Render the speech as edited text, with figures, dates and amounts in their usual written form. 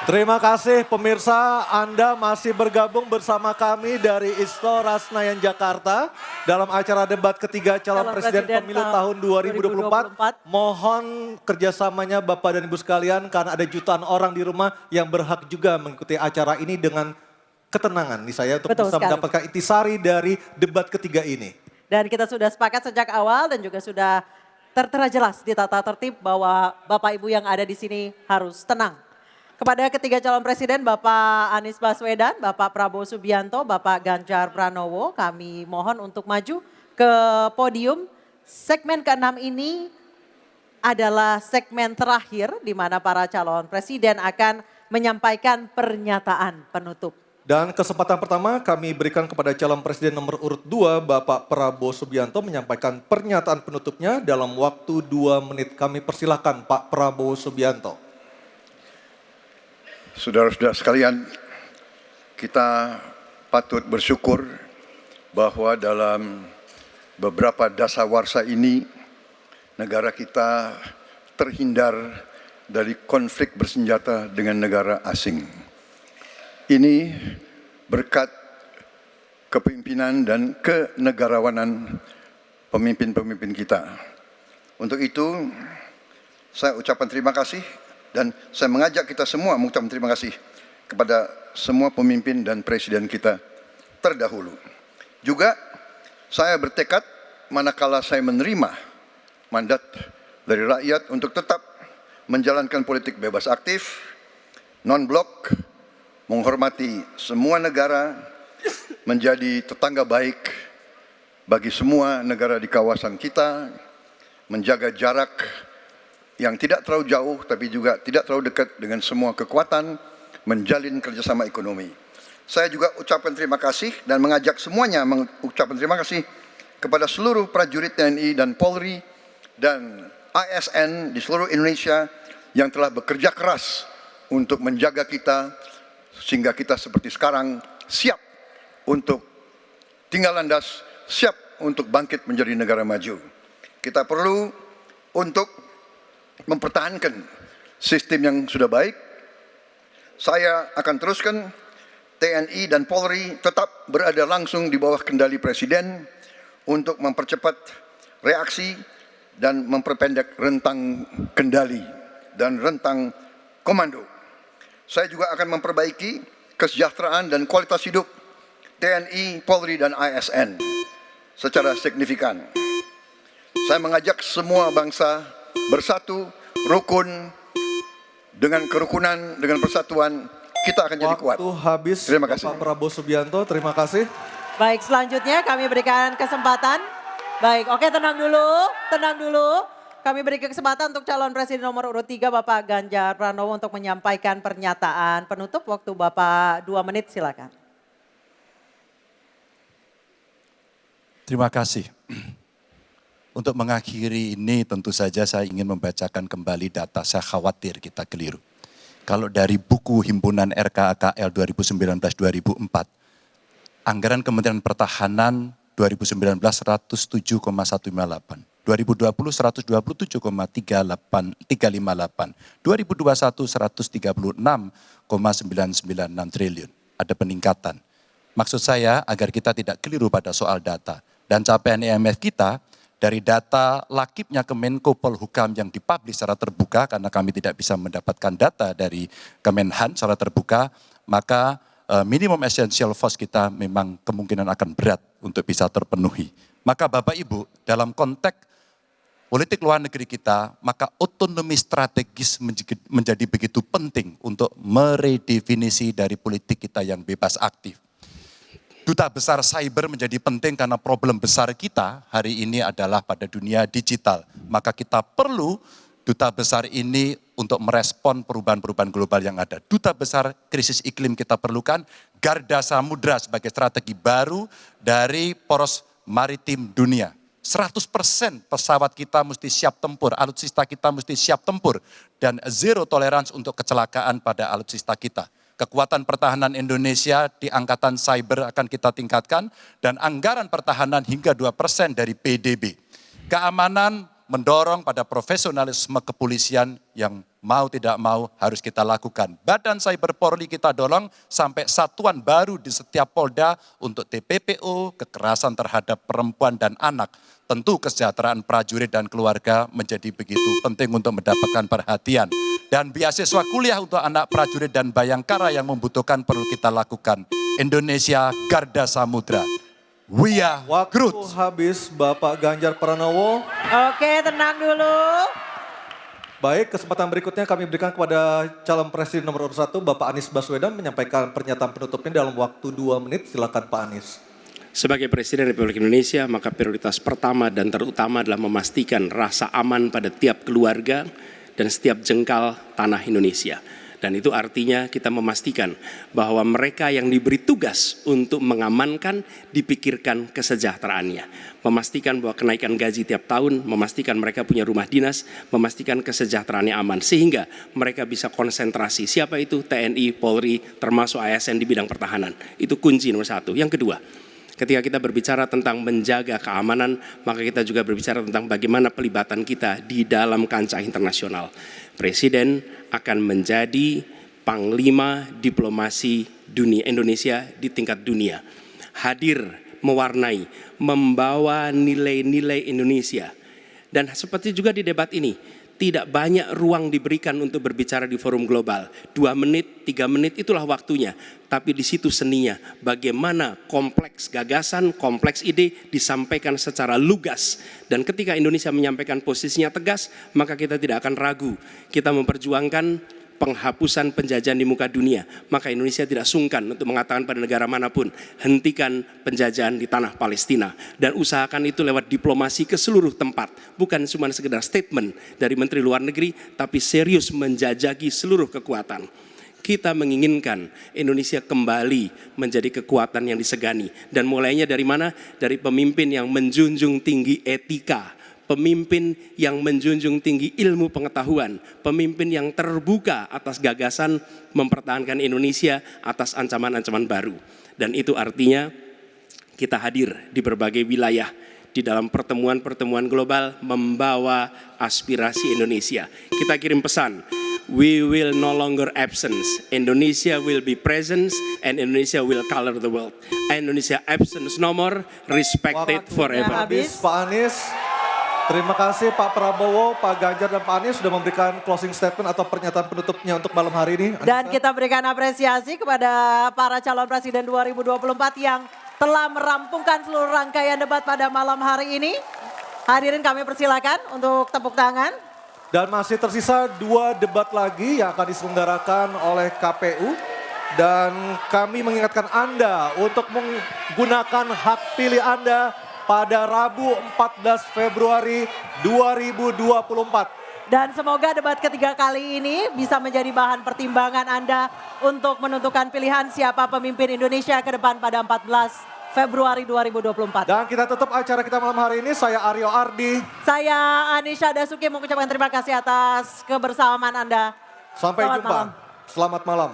Terima kasih pemirsa, Anda masih bergabung bersama kami dari Istora Senayan Jakarta dalam acara debat ketiga calon presiden pemilu tahun 2024. Mohon kerjasamanya Bapak dan Ibu sekalian karena ada jutaan orang di rumah yang berhak juga mengikuti acara ini dengan ketenangan nih saya untuk bisa mendapatkan intisari dari debat ketiga ini. Dan kita sudah sepakat sejak awal dan juga sudah tertera jelas di tata tertib bahwa Bapak Ibu yang ada di sini harus tenang. Kepada ketiga calon presiden Bapak Anies Baswedan, Bapak Prabowo Subianto, Bapak Ganjar Pranowo, kami mohon untuk maju ke podium. Segmen ke-6 ini adalah segmen terakhir di mana para calon presiden akan menyampaikan pernyataan penutup. Dan kesempatan pertama kami berikan kepada calon presiden nomor urut 2 Bapak Prabowo Subianto menyampaikan pernyataan penutupnya dalam waktu 2 menit. Kami persilahkan Pak Prabowo Subianto. Saudara-saudara sekalian, kita patut bersyukur bahwa dalam beberapa dasawarsa ini negara kita terhindar dari konflik bersenjata dengan negara asing. Ini berkat kepemimpinan dan kenegarawanan pemimpin-pemimpin kita. Untuk itu, saya ucapkan terima kasih dan saya mengajak kita semua mengucapkan terima kasih kepada semua pemimpin dan presiden kita terdahulu. Juga saya bertekad manakala saya menerima mandat dari rakyat untuk tetap menjalankan politik bebas aktif, non-blok, menghormati semua negara, menjadi tetangga baik bagi semua negara di kawasan kita, menjaga jarak yang tidak terlalu jauh tapi juga tidak terlalu dekat dengan semua kekuatan, menjalin kerjasama ekonomi. Saya juga ucapkan terima kasih dan mengajak semuanya mengucapkan terima kasih kepada seluruh prajurit TNI dan Polri dan ASN di seluruh Indonesia yang telah bekerja keras untuk menjaga kita sehingga kita seperti sekarang siap untuk tinggal landas, siap untuk bangkit menjadi negara maju. Kita perlu untuk mempertahankan sistem yang sudah baik. Saya akan teruskan TNI dan Polri tetap berada langsung di bawah kendali Presiden untuk mempercepat reaksi dan memperpendek rentang kendali dan rentang komando. Saya juga akan memperbaiki kesejahteraan dan kualitas hidup TNI, Polri, dan ASN secara signifikan. Saya mengajak semua bangsa bersatu, rukun, dengan kerukunan, dengan persatuan, kita akan jadi kuat. Waktu habis, terima kasih. Bapak Prabowo Subianto, terima kasih. Baik, selanjutnya kami berikan kesempatan. Baik, oke tenang dulu, tenang dulu. Kami berikan kesempatan untuk calon presiden nomor urut 3 Bapak Ganjar Pranowo untuk menyampaikan pernyataan penutup. Waktu Bapak 2 menit, silakan. Terima kasih. Untuk mengakhiri ini tentu saja saya ingin membacakan kembali data, saya khawatir kita keliru. Kalau dari buku Himpunan RKAKL 2019-2004, anggaran Kementerian Pertahanan 2019 107,158, 2020 127,358, 2021 136,996 triliun. Ada peningkatan. Maksud saya agar kita tidak keliru pada soal data. Dan capaian IMF kita, dari data lakibnya Kemenko Polhukam yang dipublish secara terbuka, karena kami tidak bisa mendapatkan data dari Kemenhan secara terbuka, maka minimum essential force kita memang kemungkinan akan berat untuk bisa terpenuhi. Maka Bapak Ibu, dalam konteks politik luar negeri kita, maka otonomi strategis menjadi begitu penting untuk meredefinisi dari politik kita yang bebas aktif. Duta besar cyber menjadi penting karena problem besar kita hari ini adalah pada dunia digital. Maka kita perlu duta besar ini untuk merespon perubahan-perubahan global yang ada. Duta besar krisis iklim kita perlukan, garda samudra sebagai strategi baru dari poros maritim dunia. 100% pesawat kita mesti siap tempur, alutsista kita mesti siap tempur. Dan zero tolerance untuk kecelakaan pada alutsista kita. Kekuatan pertahanan Indonesia di angkatan cyber akan kita tingkatkan dan anggaran pertahanan hingga 2% dari PDB. Keamanan mendorong pada profesionalisme kepolisian yang mau tidak mau harus kita lakukan. Badan Cyber Polri kita dorong sampai satuan baru di setiap Polda untuk TPPO, kekerasan terhadap perempuan dan anak. Tentu kesejahteraan prajurit dan keluarga menjadi begitu penting untuk mendapatkan perhatian. Dan beasiswa kuliah untuk anak prajurit dan bayangkara yang membutuhkan perlu kita lakukan. Indonesia Garda Samudra. We are Waktu Groot. habis Bapak Ganjar Pranowo. Oke, tenang dulu. Baik, kesempatan berikutnya kami berikan kepada calon presiden nomor urut 1 Bapak Anies Baswedan menyampaikan pernyataan penutupnya dalam waktu 2 menit. Silakan Pak Anies. Sebagai Presiden Republik Indonesia, maka prioritas pertama dan terutama adalah memastikan rasa aman pada tiap keluarga dan setiap jengkal tanah Indonesia. Dan itu artinya kita memastikan bahwa mereka yang diberi tugas untuk mengamankan dipikirkan kesejahteraannya. Memastikan bahwa kenaikan gaji tiap tahun, memastikan mereka punya rumah dinas, memastikan kesejahteraannya aman. Sehingga mereka bisa konsentrasi. Siapa itu? TNI, Polri, termasuk ASN di bidang pertahanan. Itu kunci nomor 1. Yang kedua, ketika kita berbicara tentang menjaga keamanan, maka kita juga berbicara tentang bagaimana pelibatan kita di dalam kancah internasional. Presiden akan menjadi panglima diplomasi dunia Indonesia di tingkat dunia. Hadir, mewarnai, membawa nilai-nilai Indonesia. Dan seperti juga di debat ini, tidak banyak ruang diberikan untuk berbicara di forum global. 2 menit, 3 menit itulah waktunya. Tapi di situ seninya, bagaimana kompleks gagasan, kompleks ide disampaikan secara lugas. Dan ketika Indonesia menyampaikan posisinya tegas, maka kita tidak akan ragu. Kita memperjuangkan penghapusan penjajahan di muka dunia. Maka Indonesia tidak sungkan untuk mengatakan pada negara manapun, hentikan penjajahan di tanah Palestina. Dan usahakan itu lewat diplomasi ke seluruh tempat. Bukan cuma sekedar statement dari Menteri Luar Negeri, tapi serius menjajaki seluruh kekuatan. Kita menginginkan Indonesia kembali menjadi kekuatan yang disegani. Dan mulainya dari mana? Dari pemimpin yang menjunjung tinggi etika, pemimpin yang menjunjung tinggi ilmu pengetahuan, pemimpin yang terbuka atas gagasan mempertahankan Indonesia atas ancaman-ancaman baru. Dan itu artinya kita hadir di berbagai wilayah di dalam pertemuan-pertemuan global membawa aspirasi Indonesia. Kita kirim pesan, we will no longer absence. Indonesia will be presence and Indonesia will color the world. Indonesia absence no more, respected forever. Habis Pak Anies. Terima kasih Pak Prabowo, Pak Ganjar dan Pak Anies sudah memberikan closing statement atau pernyataan penutupnya untuk malam hari ini. Dan kita berikan apresiasi kepada para calon presiden 2024 yang telah merampungkan seluruh rangkaian debat pada malam hari ini. Hadirin kami persilakan untuk tepuk tangan. Dan masih tersisa 2 debat lagi yang akan diselenggarakan oleh KPU. Dan kami mengingatkan Anda untuk menggunakan hak pilih Anda pada Rabu 14 Februari 2024. Dan semoga debat ketiga kali ini bisa menjadi bahan pertimbangan Anda untuk menentukan pilihan siapa pemimpin Indonesia ke depan pada 14 Februari 2024. Dan kita tutup acara kita malam hari ini. Saya Aryo Ardi. Saya Anisha Dasuki mengucapkan terima kasih atas kebersamaan Anda. Sampai Selamat jumpa. malam. Selamat malam.